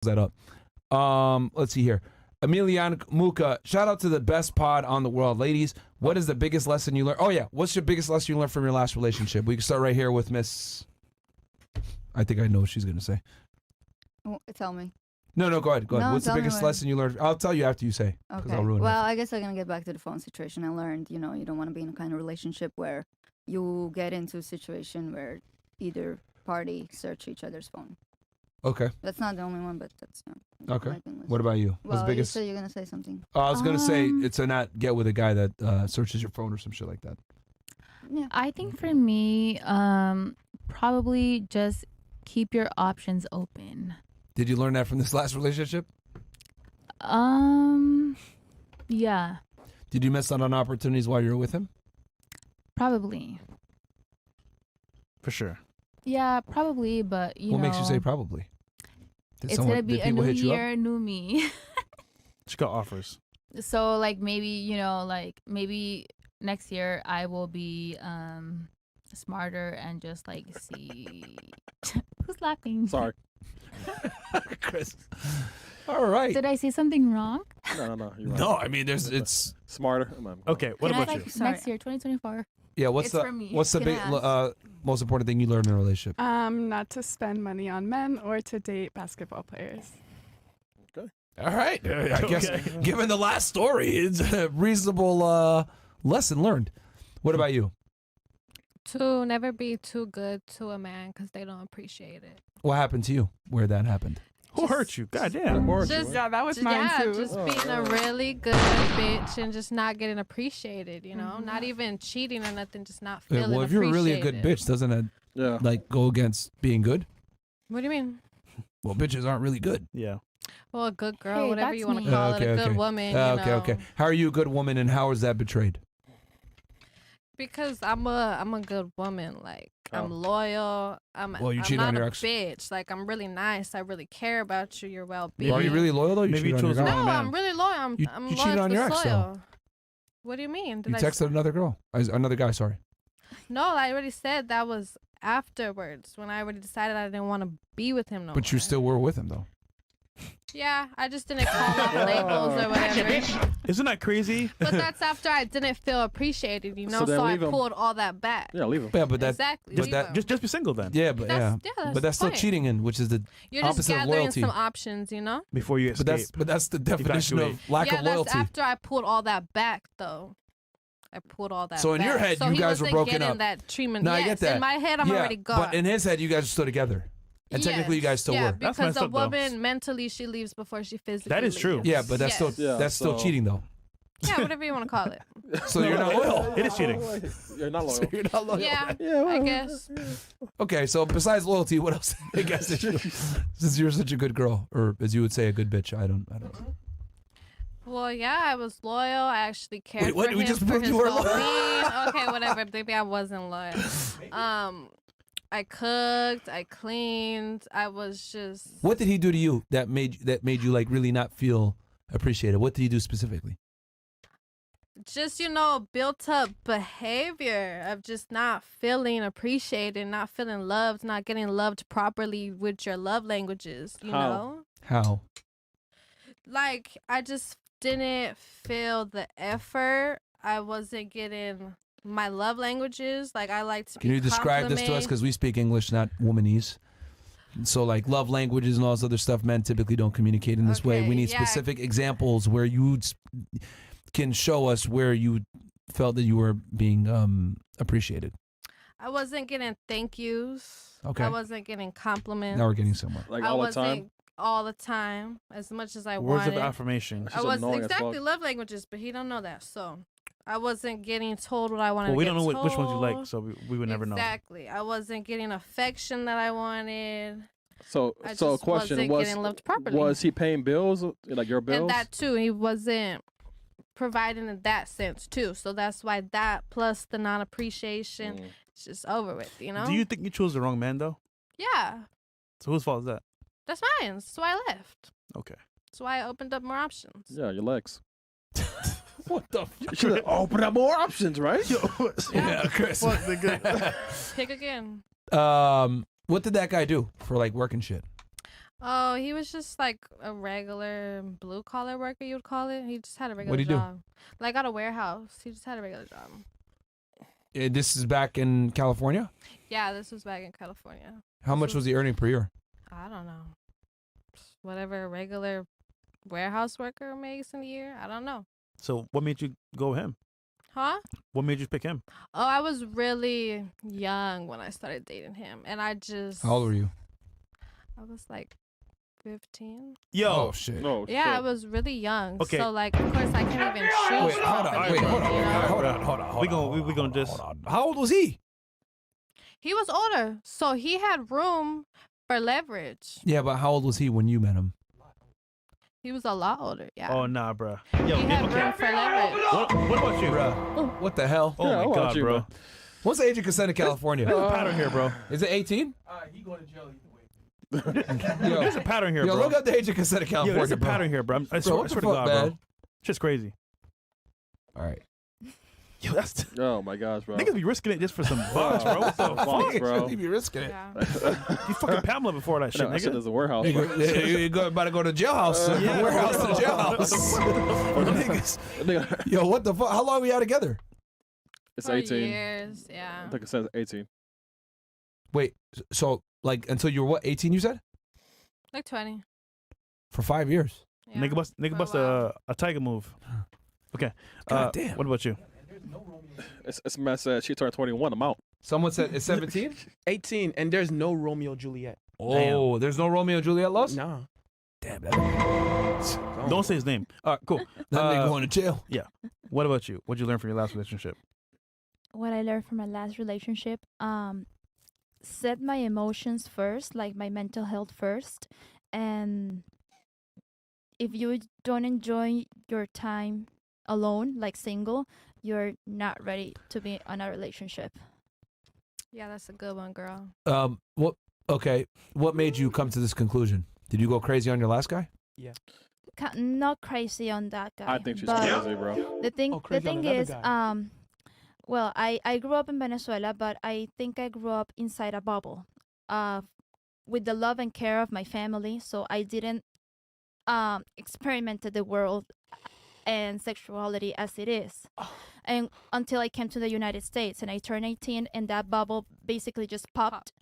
that up. Let's see here. Emilian Muka, shout out to the best pod on the world. Ladies, what is the biggest lesson you learned? Oh, yeah. What's your biggest lesson you learned from your last relationship? We can start right here with Miss... I think I know what she's going to say. Tell me. No, go ahead. No, What's the biggest lesson you learned? I'll tell you after you say. Okay. I'll ruin well, I guess I'm going to get back to the phone situation. I learned, you don't want to be in a kind of relationship where you get into a situation where either party search each other's phone. Okay. That's not the only one, but that's okay. What about you? Well, What's the biggest? You said you're gonna say something. I was gonna say it's to not get with a guy that searches your phone or some shit like that. Yeah. I think for me, probably just keep your options open. Did you learn that from this last relationship? Yeah. Did you miss out on opportunities while you were with him? Probably. For sure. Yeah, probably, but what makes you say probably? It's gonna be a new year, new me. She got offers. So like maybe maybe next year I will be smarter and just like see who's laughing. Sorry, Chris. All right. Did I say something wrong? No. You're right. No, I mean there's smarter. Okay, what about you? Next year, 2024. Yeah, what's the big most important thing you learned in a relationship? Not to spend money on men or to date basketball players. Okay. All right. I guess given the last story, it's a reasonable lesson learned. What about you? To never be too good to a man because they don't appreciate it. What happened to you? Where that happened? Who hurt you? Goddamn. Yeah, that was mine too. Just being a really good bitch and just not getting appreciated, Not even cheating or nothing, just not feeling appreciated. Well, if you're really a good bitch, doesn't it like go against being good? What do you mean? Well, bitches aren't really good. Yeah. Well, a good girl, Hey, whatever you want to call it, a good woman. Okay. How are you a good woman and how is that betrayed? Because I'm a good woman. Like I'm loyal. I'm not a bitch. Like I'm really nice. I really care about your well-being. Are you really loyal though? Maybe you chose the wrong man. I'm really loyal. I'm you loyal cheated on your ex though. What do you mean? You texted another girl, another guy. Sorry. No, I already said that was afterwards when I already decided I didn't want to be with him no more. But you still were with him though. Yeah, I just didn't call him labels or whatever. Isn't that crazy? But that's after I didn't feel appreciated, so I pulled all that back. Yeah, leave him. Yeah, but that exactly. Just be single then. Yeah, but that's still cheating, which is the You're opposite just of gathering loyalty. some options, Before you escape. But that's the definition of lack of loyalty. That's after I pulled all that back, though. I pulled all that. So in your head, you guys were broken up. That treatment. No, I get that. In my head, I'm already gone. But in his head, you guys are still together. And technically, you guys still were. Yeah, because a woman mentally she leaves before she physically. That is true. leaves. Yeah, but that's still cheating though. Yeah, whatever you want to call it. So you're not loyal. It is cheating. You're not loyal. So you're not loyal. Yeah, I guess. Okay, so besides loyalty, what else? I guess since you're such a good girl, or as you would say, a good bitch. I don't know. Well, yeah, I was loyal. I actually cared for him we just for proved his you were well-being. Okay, whatever. Maybe I wasn't loyal. I cooked. I cleaned. I was just. What did he do to you that made you like really not feel appreciated? What did he do specifically? Just built up behavior of just not feeling appreciated, not feeling loved, not getting loved properly with your love languages. You know. How? Like I just didn't feel the effort. I wasn't getting my love languages. Like I like to. Can you describe this to us? Because we speak English, not womanese. So like love languages and all this other stuff, men typically don't communicate in this way. We need specific examples where you can show us where you felt that you were being appreciated. I wasn't getting thank yous. Okay. I wasn't getting compliments. Now we're getting somewhere. Like all the time? All the time, as much as I Words wanted. of affirmation. I was exactly love languages, but he don't know that. So I wasn't getting told what I wanted. Well, we to don't know told. which ones you like, so we would never know. Exactly. I wasn't getting affection that I wanted. So a question was: getting loved properly. Was he paying bills, like your bills? And that too, he wasn't providing in that sense too. So that's why that plus the non-appreciation, it's just over with. Do you think you chose the wrong man though? Yeah. So whose fault is that? That's mine. That's why I left. Okay. That's why I opened up more options. Yeah, your legs. What the fuck? You should have opened up more options, right? Yeah, Chris. Pick again. What did that guy do for like work and shit? Oh, he was just like a regular blue collar worker, you would call it. He just had a regular What'd he do? job. Like at a warehouse. He just had a regular job. This is back in California? Yeah, this was back in California. How much was he earning per year? I don't know. Whatever a regular warehouse worker makes in a year. I don't know. So what made you go with him? Huh? What made you pick him? Oh, I was really young when I started dating him. And I just... How old were you? I was like 15. Yo. Oh, shit. No. Yeah, I shit. was really young. Okay. So, like, of course, I can't even choose. Wait, hold on. properly, Wait, hold on. you know? Hold on. We gonna just. Hold on. How old was he? He was older. So, he had room for leverage. Yeah, but how old was he when you met him? He was a lot older. Yeah. Oh nah, bro. He had room for leverage. What about you, bro? What the hell? Oh Yeah, my I want god, you, bro. man. What's the age of consent in California? There's a pattern here, bro. Is it 18? He going to jail either way. Yo, There's a pattern here, yo, bro. look at the age of consent in Yo, California, there's a bro. pattern here, bro. I Bro, swear, what I the swear to fuck, God, man? bro. Shit's crazy. All right. Yo, that's Oh my gosh, bro. niggas be risking it just for some bucks, bro. What the Fuck, fuck? bro. You be risking it. Yeah. You fucking Pamela before that shit, I said nigga. there's a warehouse. You about to go to jailhouse. Yeah. Warehouse to jailhouse. Niggas. Nigga, Yo, what the fuck? How long we out together? it's For 18. years. Yeah. I think it says 18. Wait, so like until you were what, 18 you said? Like 20. For 5 years. Yeah. Nigga bust For a while. a tiger move. Okay. God damn. What about you? It's man said she turned 21. I'm out. Someone said it's 17? 18, and there's no Romeo Juliet. Oh, there's no Romeo and Juliet lost? Nah. Damn, that Don't say his name. All right, cool. nigga going to jail. What about you? What'd you learn from your last relationship? What I learned from my last relationship, set my emotions first, like my mental health first. And if you don't enjoy your time alone, like single, you're not ready to be on a relationship. Yeah, that's a good one, girl. What? Okay, what made you come to this conclusion? Did you go crazy on your last guy? Not crazy on that guy. I think she's but crazy, bro. The thing, Oh, the crazy on thing another is, guy. well, I grew up in Venezuela, but I think I grew up inside a bubble, with the love and care of my family. So I didn't experiment the world and sexuality as it is, and until I came to the United States and I turned 18, and that bubble basically just popped,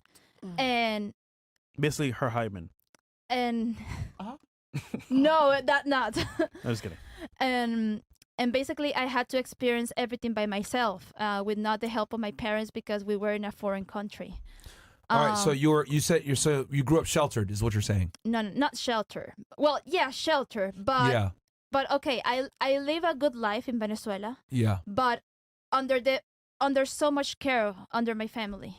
and Basically, her hymen. no, that not. I'm just kidding. And basically I had to experience everything by myself, with not the help of my parents, because we were in a foreign country. All right, so you grew up sheltered, is what you're saying? No, not shelter. Well, yeah, shelter, but Yeah, but okay, I live a good life in Venezuela, yeah. but under so much care under my family.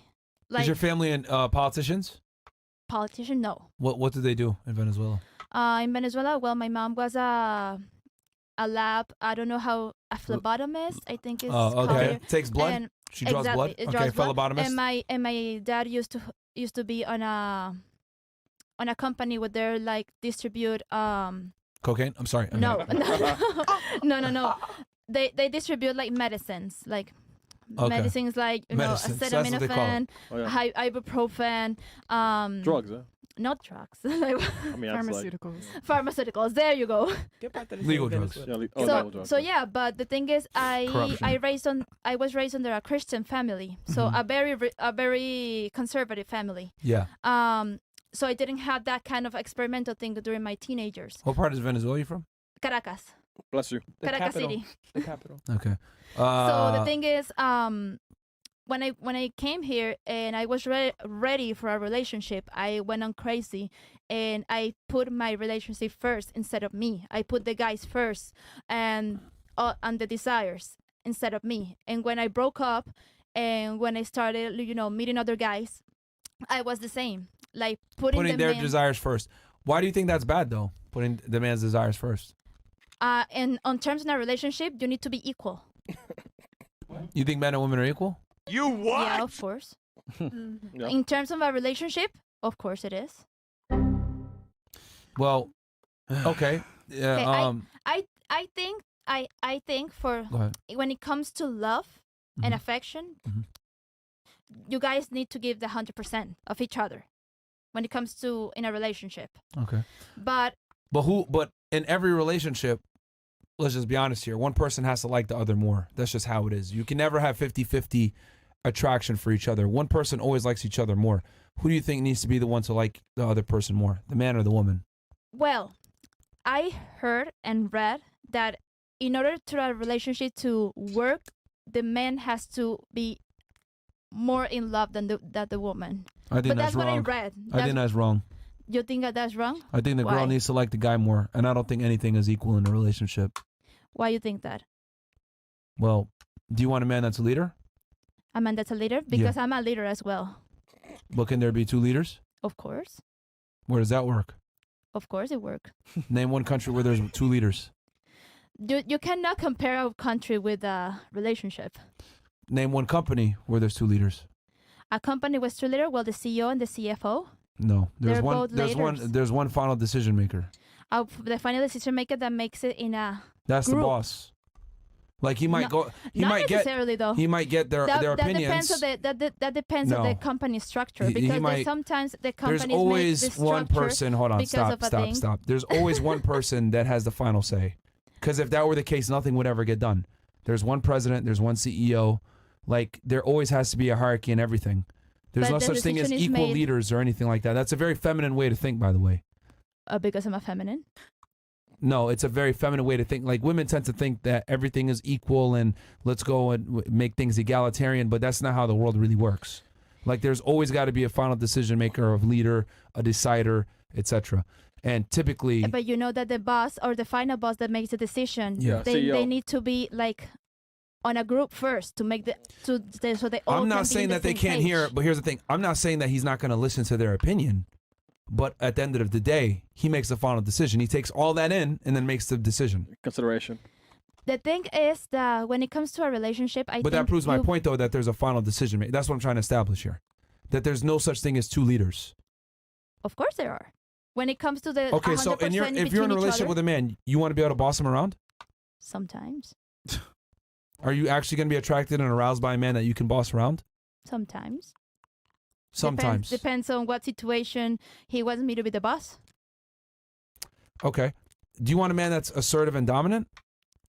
Like Is your family in politicians? politician, no. What did they do in Venezuela? In Venezuela, well, my mom was a lab. I don't know how a phlebotomist, I think is Oh, called okay. here. Takes blood. And She draws exactly, blood. it Okay, draws blood. phlebotomist. And my dad used to be on a company where they like distribute Cocaine. I'm sorry. no no they distribute like medicines, like Okay. medicines like Medicines, that's what they call it. acetaminophen, Oh, yeah. ibuprofen, Drugs, huh? not drugs, like I mean, that's like, Pharmaceuticals. pharmaceuticals. There you go. Legal drugs. yeah, So drugs. so yeah, but the thing is, Corruption. I was raised under a Christian family, so Mhm. a very conservative family. Yeah. So I didn't have that kind of experimental thing during my teenagers. What part of Venezuela are you from? Caracas, Bless you. Caracas City. The capital. Okay. So the thing is, when I came here and I was ready for a relationship, I went on crazy, and I put my relationship first instead of me. I put the guys first, and the desires instead of me. And when I broke up, and when I started, meeting other guys, I was the same, like putting their men, desires first. Why do you think that's bad though? Putting the man's desires first. and on terms in a relationship, you need to be equal. You think men and women are equal? Yeah, of course. Yeah. In terms of a relationship, of course it is. Well, okay. Yeah. Okay, I think for Go ahead. when it comes to love and Mhm. affection, Mhm. you guys need to give the 100% of each other. when it comes to in a relationship. Okay. But But in every relationship, let's just be honest here, one person has to like the other more. That's just how it is. You can never have 50-50 attraction for each other. One person always likes each other more. Who do you think needs to be the one to like the other person more, the man or the woman? well, I heard and read that in order to a relationship to work, the man has to be more in love than the woman. I think But that's that's what I wrong. read. I think that's wrong. You think that that's wrong? I think the girl Why? needs to like the guy more, and I don't think anything is equal in a relationship. Why you think that? Well, do you want a man that's a leader? A man that's a leader? Because I'm a leader as well. But can there be two leaders? Of course. Where does that work? Of course it works. Name one country where there's two leaders. You cannot compare a country with a relationship. Name one company where there's two leaders. A company with two leaders, well, the CEO and the CFO. No, there's They're one. both There's leaders. one. There's one final decision maker. The final decision maker that makes it in a That's group. the boss. Like he might No, go. He not might get. necessarily though. He might get their that opinions. depends on that depends on the No. company structure He because might- sometimes the There's companies make always the one structure person. Hold on. because Stop. of a Stop. thing. Stop. There's always one person that has the final say. Because if that were the case, nothing would ever get done. There's one president. There's one CEO. Like there always has to be a hierarchy in everything. There's But no the such thing as decision is equal made- leaders or anything like that. That's a very feminine way to think, by the way. Because I'm a feminine. No, it's a very feminine way to think. Like women tend to think that everything is equal and let's go and make things egalitarian, but that's not how the world really works. Like there's always got to be a final decision maker, a leader, a decider, etc. And typically, But you know that the boss or the final boss that makes the decision, Yeah. they CEO. need to be like on a group first to make so they all I'm can not be in saying the that they same can't page. hear it, but here's the thing. I'm not saying that he's not going to listen to their opinion, but at the end of the day, he makes the final decision. He takes all that in and then makes the decision. Consideration. The thing is that when it comes to a relationship, I But think that proves my you- point, though, that there's a final decision maker. That's what I'm trying to establish here. That there's no such thing as two leaders. Of course there are. When it comes to the Okay, so 100% if you're in a between each relationship other, with a man, you want to be able to boss him around? sometimes, Are you actually going to be attracted and aroused by a man that you can boss around? sometimes. Sometimes. Depends on what situation he wants me to be the boss. Okay. Do you want a man that's assertive and dominant?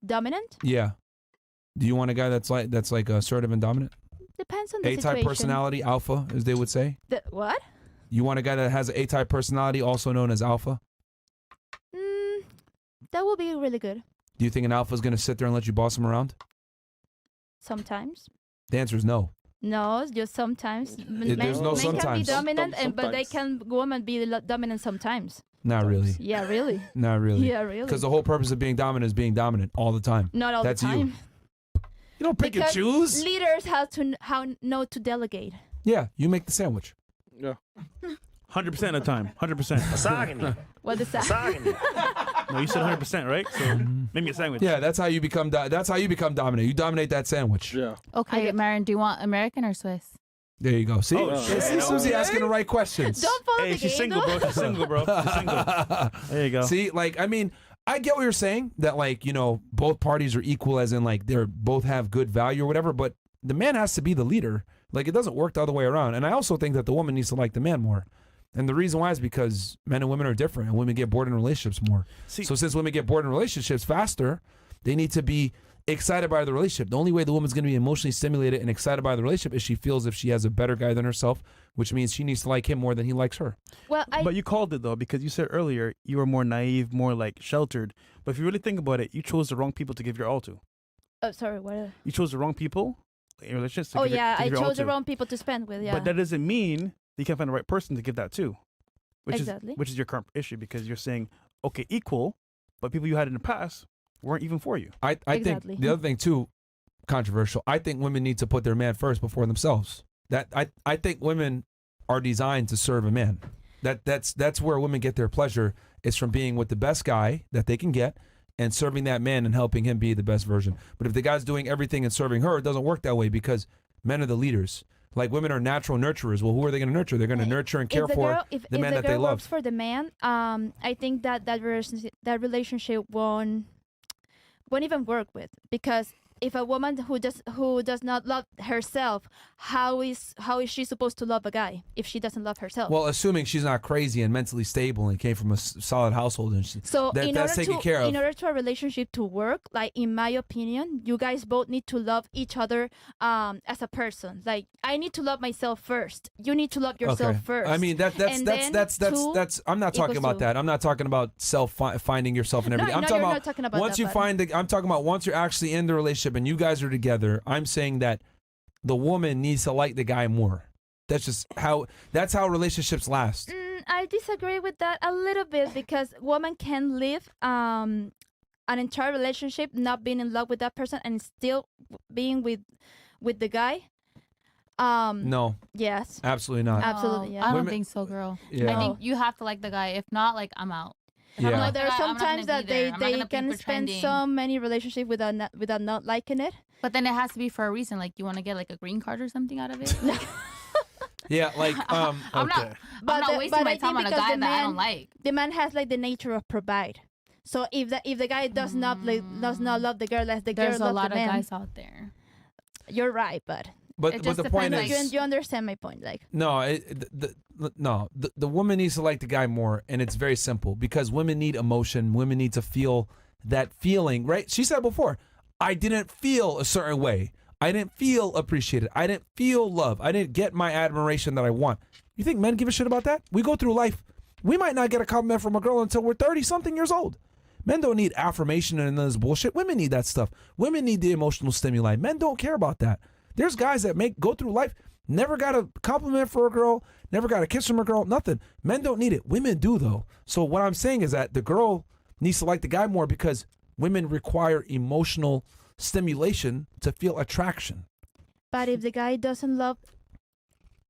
Dominant? Yeah. Do you want a guy that's like assertive and dominant? Depends on the A-type situation. personality, alpha, as they would say. What? You want a guy that has an A-type personality, also known as alpha? That will be really good. Do you think an alpha is going to sit there and let you boss him around? Sometimes. The answer is no. No, just sometimes. There's no men can be sometimes. dominant, but they Sometimes. can women be dominant sometimes. Not really. Yeah, really. Not really. Yeah, really. Because the whole purpose of being dominant is being dominant all the time. Not all That's the you. time. You don't pick Because and choose. Leaders have to know to delegate. Yeah, you make the sandwich. Yeah. 100% of the time. 100%. What is that? No, you said 100%, right? So make me a sandwich. Yeah, that's how you become. That's how you become dominant. You dominate that sandwich. Yeah. Okay, Marin, do you want American or Swiss? There you go. See, Oh, see, Susie asking the right questions. Don't follow Hey, the she's game, single, though. bro. She's single, bro. She's single. There you go. See, like, I mean, I get what you're saying, that, like, you know, both parties are equal, as in, like, they're both have good value or whatever, but the man has to be the leader. Like, it doesn't work the other way around. And I also think that the woman needs to like the man more. And the reason why is because men and women are different, and women get bored in relationships more. See- So since women get bored in relationships faster, they need to be excited by the relationship. The only way the woman's going to be emotionally stimulated and excited by the relationship is she feels if she has a better guy than herself, which means she needs to like him more than he likes her. Well, But you called it, though, because you said earlier you were more naive, more like sheltered. But if you really think about it, you chose the wrong people to give your all to. sorry, what? You chose the wrong people in relationships. To Oh give your- yeah, to I give your all chose the to. wrong people to spend with. Yeah. But that doesn't mean you can't find the right person to give that to. Exactly. Which is your current issue, because you're saying, okay, equal, but people you had in the past weren't even for you. I Exactly. think the other thing too, controversial. I think women need to put their man first before themselves. That I think women are designed to serve a man. That's where women get their pleasure, is from being with the best guy that they can get and serving that man and helping him be the best version. But if the guy's doing everything and serving her, it doesn't work that way, because men are the leaders. Like, women are natural nurturers. Well, who are they going to nurture? They're going to nurture and care for the man that they love. Works for the man, I think that relationship won't even work with, because if a woman who does not love herself, how is she supposed to love a guy if she doesn't love herself? Well, assuming she's not crazy and mentally stable and came from a solid household, and so that's taken care of. In order to a relationship to work, like in my opinion, you guys both need to love each other as a person. Like I need to love myself first. You need to love yourself first. I mean that's I'm not talking about that. I'm not talking about finding yourself and everything. I'm talking about once you find I'm talking about once you're actually in the relationship and you guys are together. I'm saying that the woman needs to like the guy more. That's how relationships last. I disagree with that a little bit because women can live an entire relationship not being in love with that person and still being with the guy. No. Yes. Absolutely not. Absolutely. Yeah. I don't think so, girl. Yeah. I think you have to like the guy. If not, like I'm out. Yeah. There are some times that they can spend so many relationships without not liking it. But then it has to be for a reason. Like you want to get like a green card or something out of it. Yeah, like I'm not wasting my time on a guy that I don't like. The man has like the nature of provide. So if the guy does not love the girl as the girl loves the man. There's a lot of guys out there. You're right, but the point is you understand my point, like the woman needs to like the guy more, and it's very simple because women need emotion. Women need to feel that feeling, right? She said before, I didn't feel a certain way. I didn't feel appreciated. I didn't feel love. I didn't get my admiration that I want. You think men give a shit about that? We go through life. We might not get a compliment from a girl until we're 30-something years old. Men don't need affirmation and this bullshit. Women need that stuff. Women need the emotional stimuli. Men don't care about that. There's guys that go through life, never got a compliment for a girl, never got a kiss from a girl, nothing. Men don't need it. Women do, though. So what I'm saying is that the girl needs to like the guy more because women require emotional stimulation to feel attraction. But if the guy doesn't love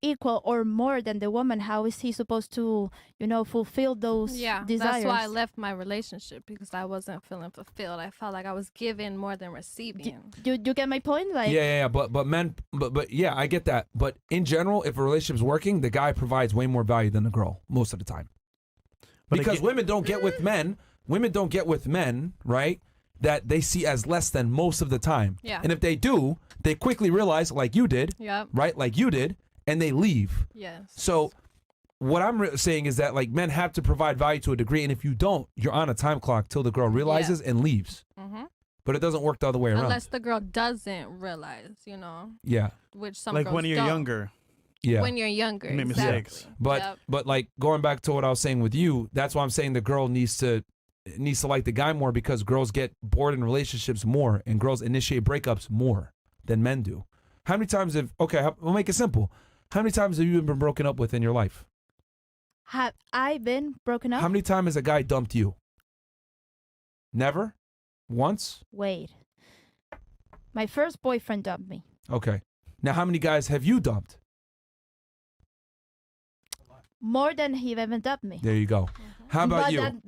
equal or more than the woman, how is he supposed to, fulfill those desires? That's why I left my relationship, because I wasn't feeling fulfilled. I felt like I was giving more than receiving. You get my point? Like yeah. But men, but yeah, I get that. But in general, if a relationship's working, the guy provides way more value than the girl most of the time. Because women don't get with men. Women don't get with men, right? That they see as less than most of the time. Yeah. And if they do, they quickly realize, like you did, right? Like you did. And they leave. Yes. So what I'm saying is that like men have to provide value to a degree, and if you don't, you're on a time clock till the girl realizes and leaves. Mm-hmm. But it doesn't work the other way around. Unless the girl doesn't realize, Yeah. Which some like girls when you're don't. younger. Yeah. When you're younger. You make mistakes. But like going back to what I was saying with you, that's why I'm saying the girl needs to like the guy more, because girls get bored in relationships more, and girls initiate breakups more than men do. How many times we'll make it simple. How many times have you been broken up with in your life? Have I been broken up? How many times has a guy dumped you? Never? Once? Wait. My first boyfriend dumped me. Okay. Now, how many guys have you dumped? More than he ever dumped me. There you go. How about you?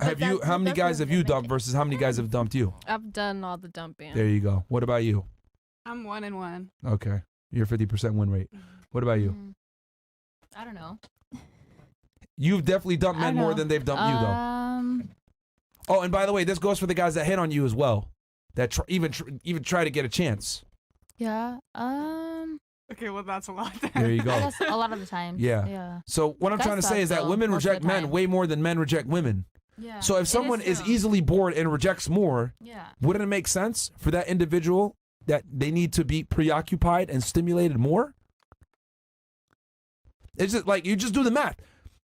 How many guys have you dumped versus how many guys have dumped you? I've done all the dumping. There you go. What about you? I'm 1-1. Okay. You're 50% win rate. What about you? I don't know. You've definitely dumped men more than they've dumped you, though. Oh, and by the way, this goes for the guys that hit on you as well, that even try to get a chance. Yeah. Okay, well, that's a lot. There you go. That's a lot of the time. Yeah. So what I'm trying to say is that women reject men way more than men reject women. Yeah. So if someone is easily bored and rejects more, wouldn't it make sense for that individual that they need to be preoccupied and stimulated more? It's just like, you just do the math.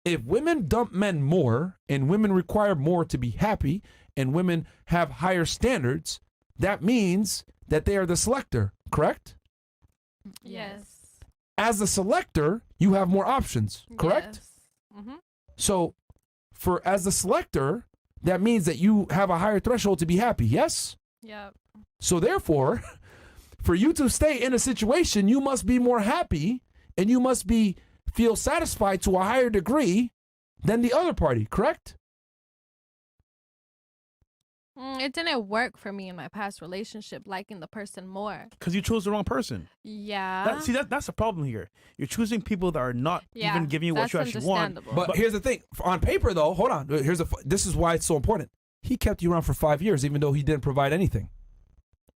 If women dump men more and women require more to be happy and women have higher standards, that means that they are the selector, correct? Yes. As the selector, you have more options, correct? Yes. Mm-hmm. So as the selector, that means that you have a higher threshold to be happy, yes? Yep. So therefore, for you to stay in a situation, you must be more happy and you must feel satisfied to a higher degree than the other party, correct? It didn't work for me in my past relationship, liking the person more. Because you chose the wrong person. Yeah. That's the problem here. You're choosing people that are not even giving you what you actually want. But here's the thing. On paper, though, hold on. This is why it's so important. He kept you around for 5 years, even though he didn't provide anything.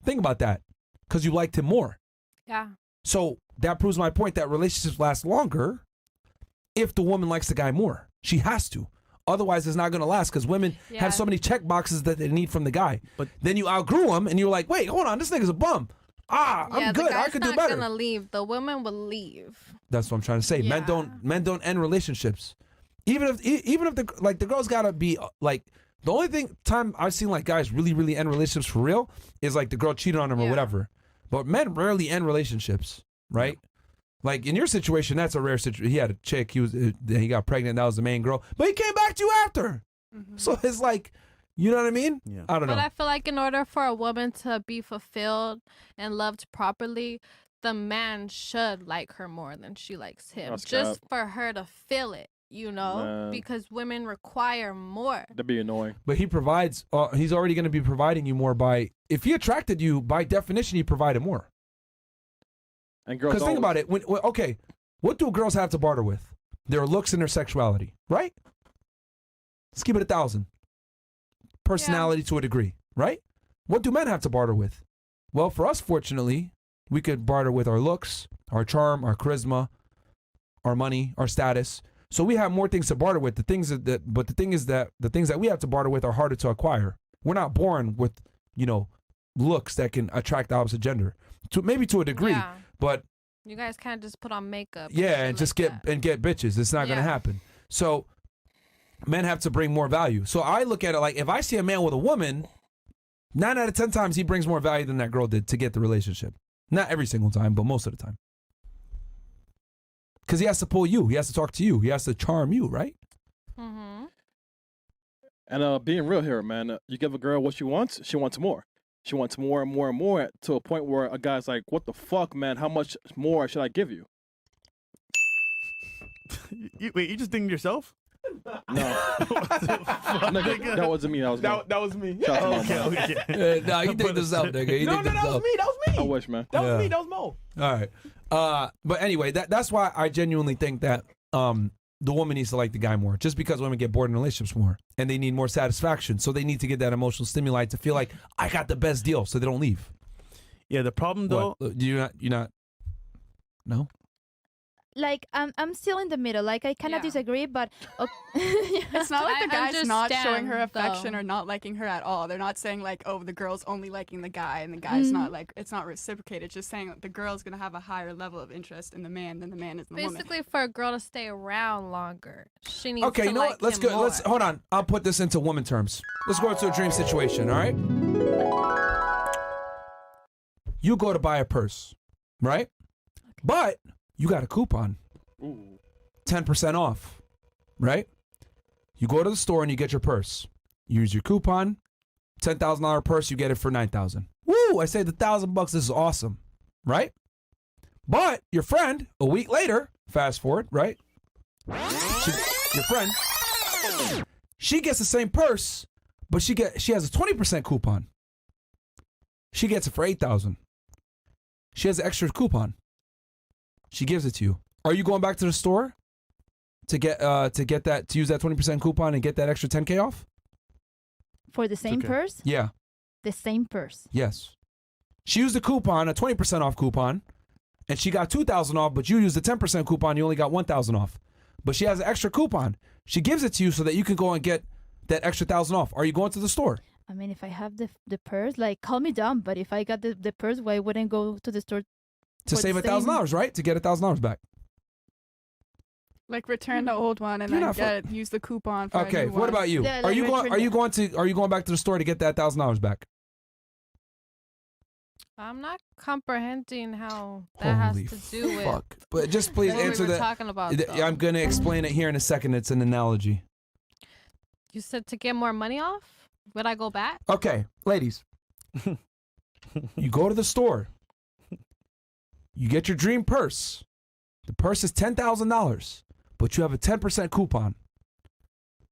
Think about that. because you liked him more. Yeah. So that proves my point that relationships last longer if the woman likes the guy more. She has to. Otherwise, it's not going to last because women have so many check boxes that they need from the guy. But then you outgrew him and you're like, wait, hold on, this nigga's a bum. I'm good. I could do better. The guy's not gonna leave. The women will leave. That's what I'm trying to say. Yeah. Men don't end relationships. Even if the girl's gotta be like, the only time I've seen like guys really end relationships for real is like the girl cheated on him or whatever. But men rarely end relationships, right? Yeah. Like in your situation, that's a rare situation. He had a chick. He got pregnant. That was the main girl. But he came back to you after. Mm-hmm. So it's like, you know what I mean? Yeah. I don't know. But I feel like in order for a woman to be fulfilled and loved properly, the man should like her more than she likes him. That's just for her to feel it, you know? Man. Because women require more. That'd be annoying. But he provides, he's already going to be providing you more if he attracted you, by definition, he provided more. And girls, because think about it. Okay, what do girls have to barter with? Their looks and their sexuality, right? Let's keep it 1,000. Personality to a degree, right? What do men have to barter with? Well, for us, fortunately, we could barter with our looks, our charm, our charisma, our money, our status. So we have more things to barter with. But the thing is that the things that we have to barter with are harder to acquire. We're not born with, looks that can attract the opposite gender. Maybe to a degree, but you guys can't just put on makeup. And just get bitches. It's not gonna happen. So men have to bring more value. So I look at it like, if I see a man with a woman, 9 out of 10 times he brings more value than that girl did to get the relationship. Not every single time, but most of the time. Because he has to pull you. He has to talk to you. He has to charm you, right? Mm-hmm. And being real here, man, you give a girl what she wants more. She wants more and more and more, to a point where a guy's like, what the fuck, man? How much more should I give you? Wait, you just dinged yourself? No. Nigga, that wasn't me. That was me. That was me. Okay. Nah, you think this up, nigga. No, that was me. I wish, man. That was me. That was Mo. All right. But anyway, that's why I genuinely think that the woman needs to like the guy more, just because women get bored in relationships more and they need more satisfaction. So they need to get that emotional stimuli to feel like I got the best deal, so they don't leave. Yeah, the problem though. You're not. No. Like I'm still in the middle. Like I kind of disagree, but it's not like the guy's not showing her affection though. or not liking her at all. They're not saying like, oh, the girl's only liking the guy and the guy's not like, it's not reciprocated. It's just saying like, the girl's gonna have a higher level of interest in the man than the man is in the woman. Basically, for a girl to stay around longer, she needs Okay, to you know like what? Let's him go. more. Let's hold on. I'll put this into woman terms. Let's go into a dream situation. All right. You go to buy a purse, right? But you got a coupon. 10% off, right? You go to the store and you get your purse. You use your coupon, $10,000 purse, you get it for $9,000. Woo! I saved $1,000. This is awesome, right? But your friend, a week later, fast forward, right? Your friend, she gets the same purse, but she has a 20% coupon. She gets it for $8,000. She has an extra coupon. She gives it to you. Are you going back to the store to use that 20% coupon and get that extra 10K off? For the same purse? Yeah. The same purse. Yes. She used a coupon, a 20% off coupon, and she got $2,000 off, but you used a 10% coupon, you only got $1,000 off. But she has an extra coupon. She gives it to you so that you can go and get that extra $1,000 off. Are you going to the store? I mean, if I have the purse, like, call me dumb, but if I got the purse, why wouldn't I go to the store to save $1,000, right? To get $1,000 back. Like return the old one and then use the coupon for okay, a new one. what about you? Yeah, are you like going back to the store to get that $1,000 back? I'm not comprehending how that has to do with fuck. But just please what answer we were that. talking about, though. I'm going to explain it here in a second. It's an analogy. You said to get more money off? Would I go back? Okay, ladies. You go to the store. You get your dream purse. The purse is $10,000, but you have a 10% coupon.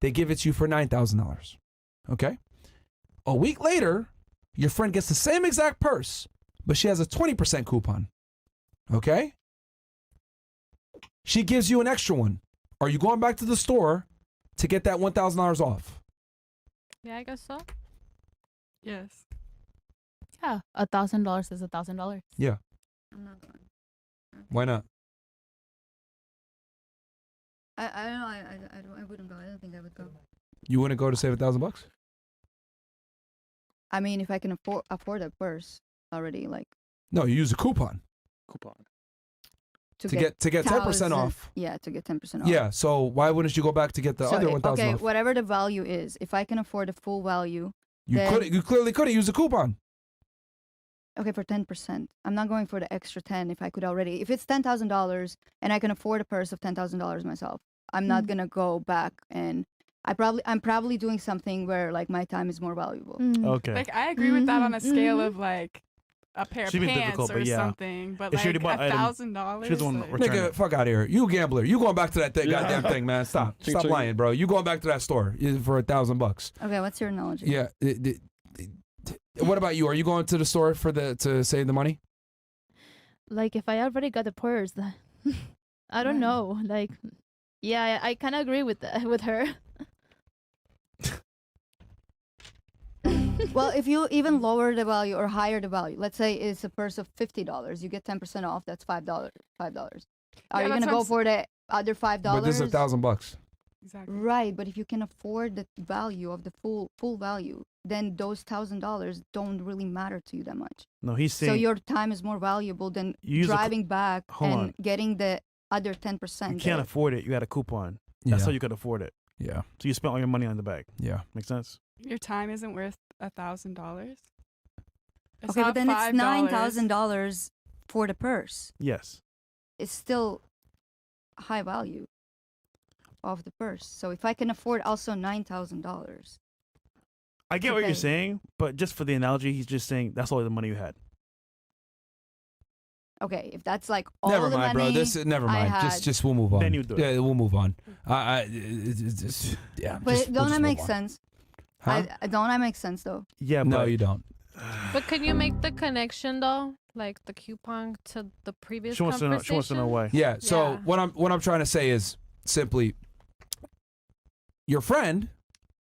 They give it to you for $9,000. Okay? A week later, your friend gets the same exact purse, but she has a 20% coupon. Okay? She gives you an extra one. Are you going back to the store to get that $1,000 off? Yeah, I guess so. Yes. Yeah, $1,000 is $1,000. Yeah. I'm not going. Why not? I don't know. I wouldn't go. I don't think I would go. You wouldn't go to save $1,000? I mean, if I can afford a purse already, like No, you use a coupon to get 10% off. Yeah, to get 10% off. Yeah. So why wouldn't you go back to get the other 1,000 okay, off? whatever the value is, if I can afford the full value, You clearly could have used a coupon. okay, for 10%. I'm not going for the extra 10 if I could already. If it's $10,000 and I can afford a purse of $10,000 myself, I'm not gonna go back, and I'm probably doing something where like my time is more valuable. Okay. Like I agree with that on a scale of like a pair of She'd be pants difficult, or but yeah. something. But If she like already bought item, $1,000. she doesn't want to like- return Nigga, it. fuck out of here. You a gambler. You going back to that Yeah. goddamn thing, man. Stop. Ching, Stop ching. lying, bro. You going back to that store for $1,000. Okay, what's your analogy? Yeah. What about you? Are you going to the store to save the money? Like if I already got the purse, I don't Right. know. Like, yeah, I kind of agree with her. Well, if you even lower the value or higher the value, let's say it's a purse of $50, you get 10% off. That's $5. Are Yeah, you that's gonna what go I'm for the other $5? But this is $1,000. Exactly. Right, but if you can afford the value of the full value, then those $1,000 don't really matter to you that much. No, he's saying So your time is more valuable than You use a driving back Hold and on. getting the other 10%. you can't afford it. You got a coupon. Yeah. That's how you could afford it. Yeah. So you spent all your money on the bag. Yeah. Make sense? Your time isn't worth $1,000. Okay, but then it's $9,000 for the purse. Yes. It's still high value of the purse. So if I can afford also $9,000. I get what you're Okay. saying, but just for the analogy, he's just saying that's all the money you had. Okay, if that's like all Never the mind, money, bro. Never I mind. had- Just we'll move on. Then you do it. Yeah, we'll move on. Yeah. But just- we'll don't just that make move on. sense? Huh? Don't that make sense though? Yeah, No, but you don't. But can you make the connection though, like the coupon to the previous she wants to know. She wants to know why. Yeah. So Yeah. what I'm trying to say is simply, your friend,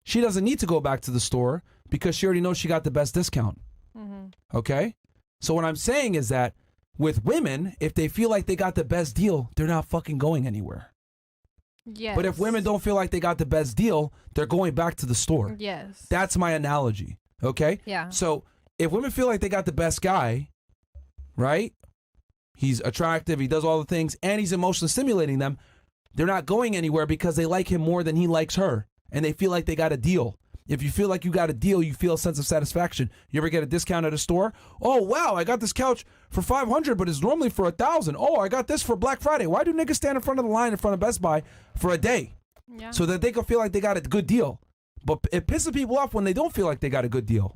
she doesn't need to go back to the store because she already knows she got the best discount. Mm-hmm. Okay. So what I'm saying is that with women, if they feel like they got the best deal, they're not fucking going anywhere. Yes. But if women don't feel like they got the best deal, they're going back to the store. Yes. That's my analogy. Okay. Yeah. So if women feel like they got the best guy, right? He's attractive, he does all the things, and he's emotionally stimulating them, they're not going anywhere because they like him more than he likes her. And they feel like they got a deal. If you feel like you got a deal, you feel a sense of satisfaction. You ever get a discount at a store? Oh, wow, I got this couch for $500, but it's normally for $1,000. Oh, I got this for Black Friday. Why do niggas stand in front of the line in front of Best Buy for a day? Yeah. So that they can feel like they got a good deal. But it pisses people off when they don't feel like they got a good deal.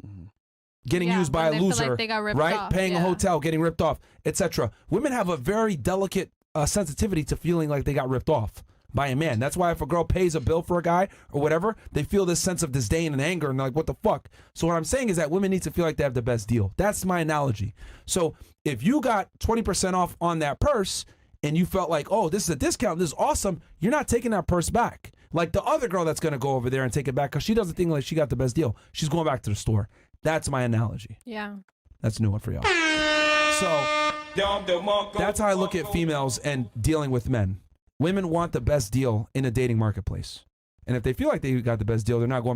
Getting Yeah, used by when a they feel loser, like they got ripped right? off, Paying a yeah. hotel, getting ripped off, etc. Women have a very delicate sensitivity to feeling like they got ripped off by a man. That's why if a girl pays a bill for a guy or whatever, they feel this sense of disdain and anger and they're like, what the fuck? So what I'm saying is that women need to feel like they have the best deal. That's my analogy. So if you got 20% off on that purse and you felt like, oh, this is a discount, this is awesome, you're not taking that purse back. Like the other girl that's going to go over there and take it back because she doesn't think like she got the best deal. She's going back to the store. That's my analogy. Yeah. That's a new one for y'all. So that's how I look at females and dealing with men. Women want the best deal in a dating marketplace. And if they feel like they got the best deal, they're not going